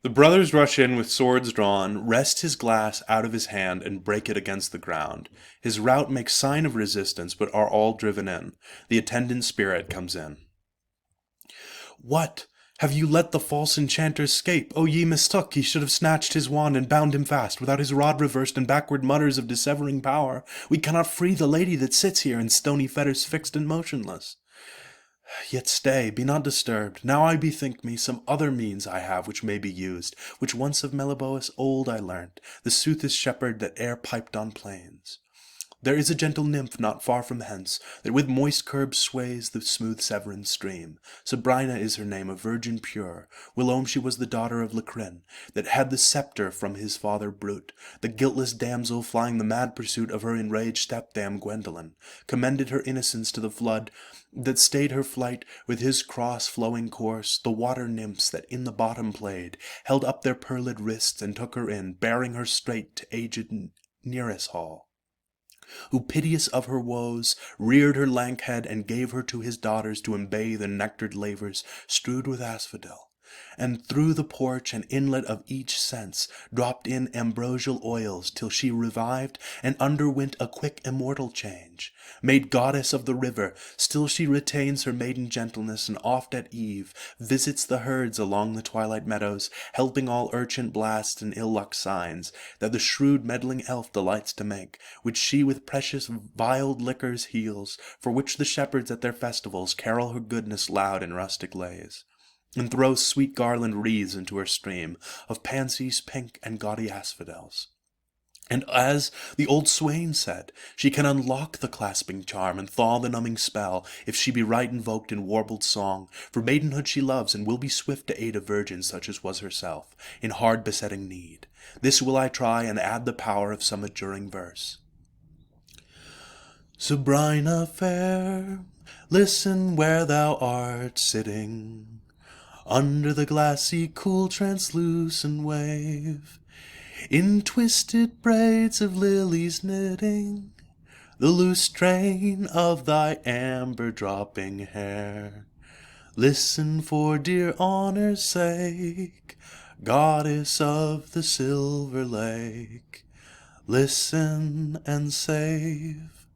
The brothers rush in with swords drawn, wrest his glass out of his hand, and break it against the ground. His rout makes sign of resistance, but are all driven in. The attendant spirit comes in. "What? Have you let the false enchanter escape? O ye mistook, he should have snatched his wand and bound him fast. Without his rod reversed and backward mutters of dissevering power, we cannot free the lady that sits here in stony fetters fixed and motionless. Yet stay, be not disturbed. Now I bethink me, some other means I have which may be used, which once of Meliboeus old I learnt, the soothest shepherd that e'er piped on plains. There is a gentle nymph not far from hence, that with moist curb sways the smooth Severn stream. Sabrina is her name, a virgin pure. Whilome she was the daughter of Lacrin, that had the sceptre from his father Brute. The guiltless damsel, flying the mad pursuit of her enraged stepdam Gwendolen, commended her innocence to the flood that stayed her flight with his cross-flowing course. The water nymphs that in the bottom played held up their pearled wrists and took her in, bearing her straight to aged Nereus' hall, who, piteous of her woes, reared her lank head and gave her to his daughters to embathe in nectared lavers strewed with asphodel, and through the porch and inlet of each sense dropped in ambrosial oils till she revived and underwent a quick immortal change. Made goddess of the river, still she retains her maiden gentleness, and oft at eve visits the herds along the twilight meadows, helping all urchin blasts and ill-luck signs that the shrewd meddling elf delights to make, which she with precious violed liquors heals, for which the shepherds at their festivals carol her goodness loud in rustic lays, and throw sweet garland wreaths into her stream of pansies pink and gaudy asphodels. And as the old swain said, she can unlock the clasping charm and thaw the numbing spell, if she be right invoked in warbled song. For maidenhood she loves, and will be swift to aid a virgin such as was herself, in hard besetting need. This will I try, and add the power of some adjuring verse. Sabrina fair, listen where thou art sitting, under the glassy, cool, translucent wave, in twisted braids of lilies knitting the loose train of thy amber-dropping hair. Listen for dear honor's sake, goddess of the silver lake, listen and save.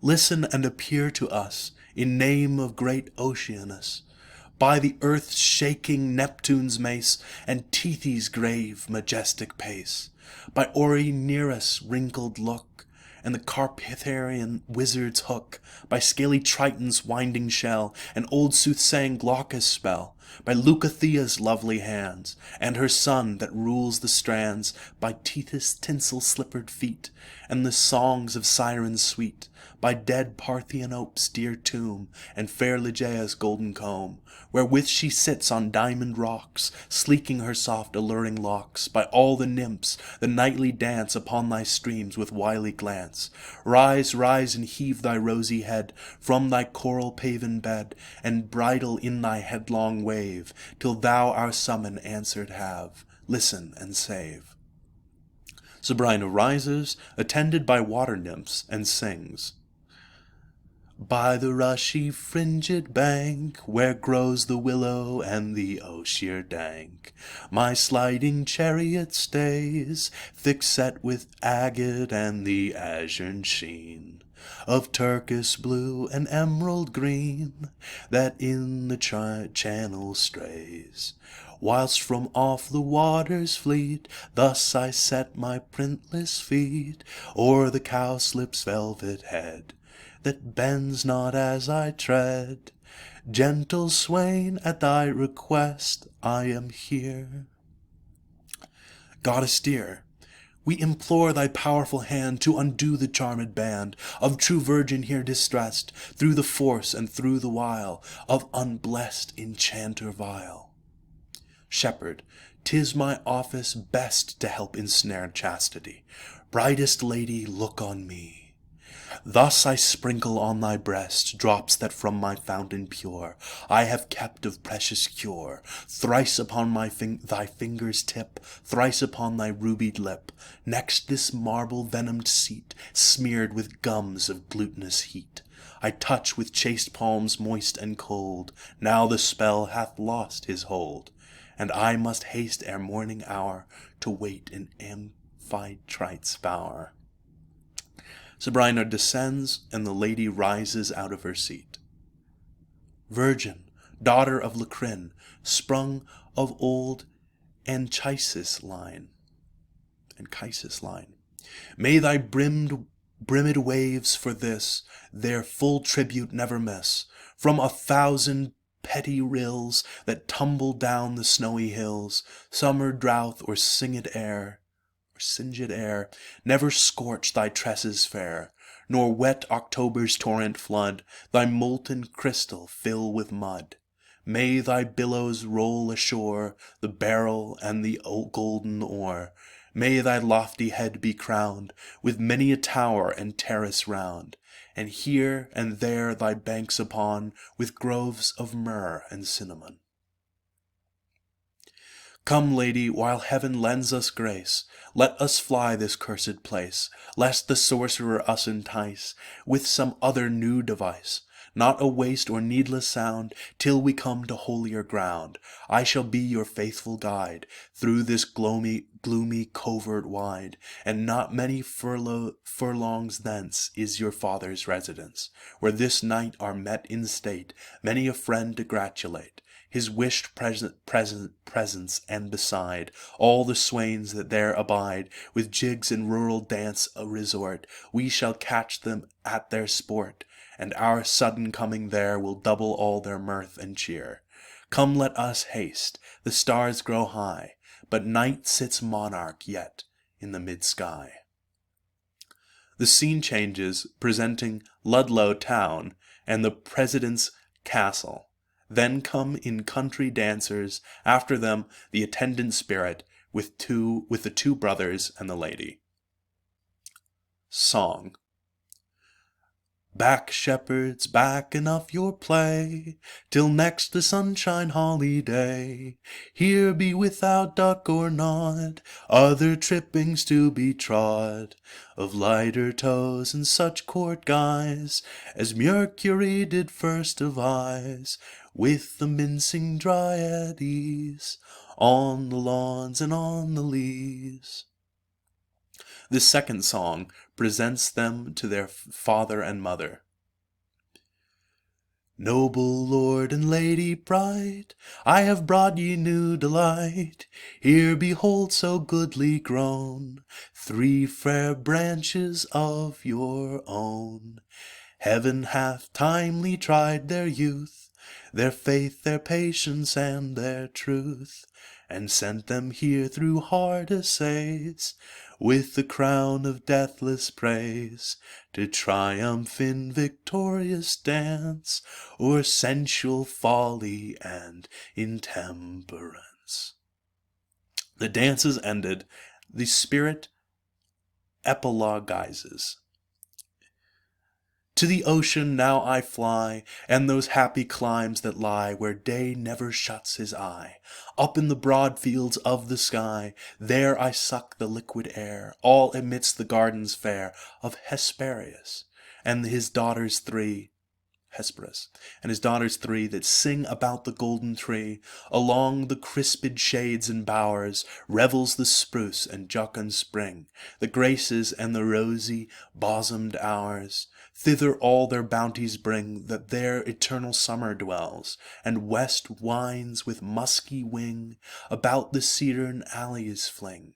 Listen and appear to us in name of great Oceanus, by the earth shaking Neptune's mace, and Tethe's grave majestic pace, by hoary Nereus' wrinkled look, and the Carpathian wizard's hook, by scaly Triton's winding shell, and old soothsaying Glaucus' spell, by Leucothea's lovely hands, and her son that rules the strands, by Tethys' tinsel-slippered feet, and the songs of sirens sweet, by dead Parthenope's dear tomb, and fair Ligeia's golden comb, wherewith she sits on diamond rocks, sleeking her soft alluring locks, by all the nymphs that nightly dance upon thy streams with wily glance. Rise, rise, and heave thy rosy head from thy coral-paven bed, and bridle in thy headlong wave, till thou our summon answered have. Listen and save. Sabrina rises, attended by water nymphs, and sings. By the rushy fringed bank, where grows the willow and the osier dank, my sliding chariot stays, thick set with agate and the azure sheen of turquoise blue and emerald green, that in the channel strays. Whilst from off the waters fleet, thus I set my printless feet o'er the cowslip's velvet head, that bends not as I tread. Gentle swain, at thy request I am here. Goddess dear, we implore thy powerful hand to undo the charmed band of true virgin here distressed, through the force and through the wile of unblessed enchanter vile. Shepherd, 'tis my office best to help ensnared chastity. Brightest lady, look on me. Thus I sprinkle on thy breast drops that from my fountain pure I have kept of precious cure, thrice upon thy finger's tip, thrice upon thy rubied lip, next this marble venomed seat, smeared with gums of glutinous heat. I touch with chaste palms moist and cold, now the spell hath lost his hold, and I must haste ere morning hour to wait in Amphitrite's bower. Sabrina descends, and the lady rises out of her seat. Virgin, daughter of Lacrin, sprung of old Anchises line. May thy brimmed waves for this their full tribute never miss, from 1,000 petty rills that tumble down the snowy hills. Summer drouth or singed air, never scorch thy tresses fair, nor wet October's torrent flood thy molten crystal fill with mud. May thy billows roll ashore the beryl and the golden ore. May thy lofty head be crowned with many a tower and terrace round, and here and there thy banks upon with groves of myrrh and cinnamon. Come, lady, while heaven lends us grace, let us fly this cursed place, lest the sorcerer us entice with some other new device. Not a waste or needless sound, till we come to holier ground. I shall be your faithful guide through this gloomy covert wide, and not many furlongs thence is your father's residence, where this night are met in state many a friend to gratulate his wished presence, and beside all the swains that there abide, with jigs and rural dance a resort, we shall catch them at their sport, and our sudden coming there will double all their mirth and cheer. Come, let us haste, the stars grow high, but night sits monarch yet in the mid-sky. The scene changes, presenting Ludlow town and the president's castle. Then come in country dancers, after them the attendant spirit with the two brothers and the lady. Song. Back, shepherds, back, enough your play, till next the sunshine holiday. Here be without duck or nod other trippings to be trod, of lighter toes and such court guise as Mercury did first devise, with the mincing Dryades on the lawns and on the leas. The second song presents them to their father and mother. Noble lord and lady bright, I have brought ye new delight. Here behold so goodly grown 3 fair branches of your own. Heaven hath timely tried their youth, their faith, their patience, and their truth, and sent them here through hard assays, with the crown of deathless praise, to triumph in victorious dance, o'er sensual folly and intemperance. The dance is ended, the spirit epiloguizes. To the ocean now I fly, and those happy climes that lie where day never shuts his eye. Up in the broad fields of the sky, there I suck the liquid air, all amidst the gardens fair of Hesperius, and his daughters 3, Hesperus, and his daughters 3 that sing about the golden tree. Along the crisped shades and bowers revels the spruce and jocund spring, the graces and the rosy bosomed hours. Thither all their bounties bring, that there eternal summer dwells, and west winds with musky wing about the cedarn alleys fling.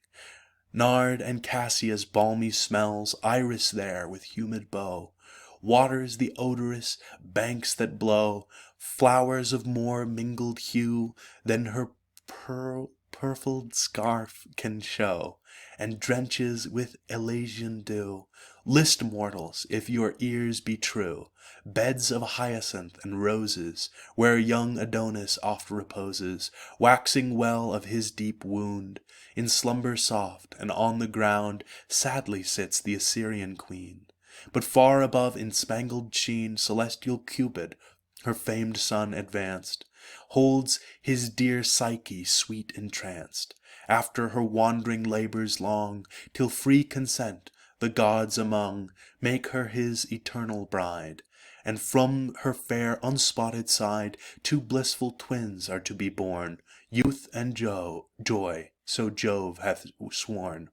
Nard and cassia's balmy smells, iris there with humid bow, waters the odorous banks that blow, flowers of more mingled hue than her purfled scarf can show, and drenches with Elysian dew. List, mortals, if your ears be true, beds of hyacinth and roses, where young Adonis oft reposes, waxing well of his deep wound. In slumber soft, and on the ground sadly sits the Assyrian queen. But far above in spangled sheen celestial Cupid, her famed son advanced, holds his dear Psyche sweet entranced, after her wandering labours long, till free consent the gods among make her his eternal bride. And from her fair unspotted side 2 blissful twins are to be born, youth and joy, so Jove hath sworn.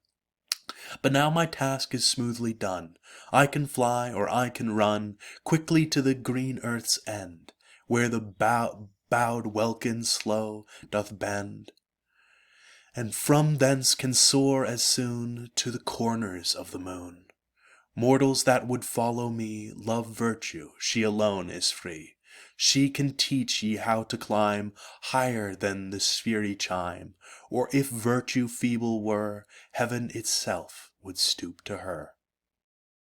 But now my task is smoothly done. I can fly, or I can run quickly to the green earth's end, where the bowed welkin slow doth bend, and from thence can soar as soon to the corners of the moon. Mortals that would follow me love virtue, she alone is free. She can teach ye how to climb higher than the sphery chime, or if virtue feeble were, heaven itself would stoop to her.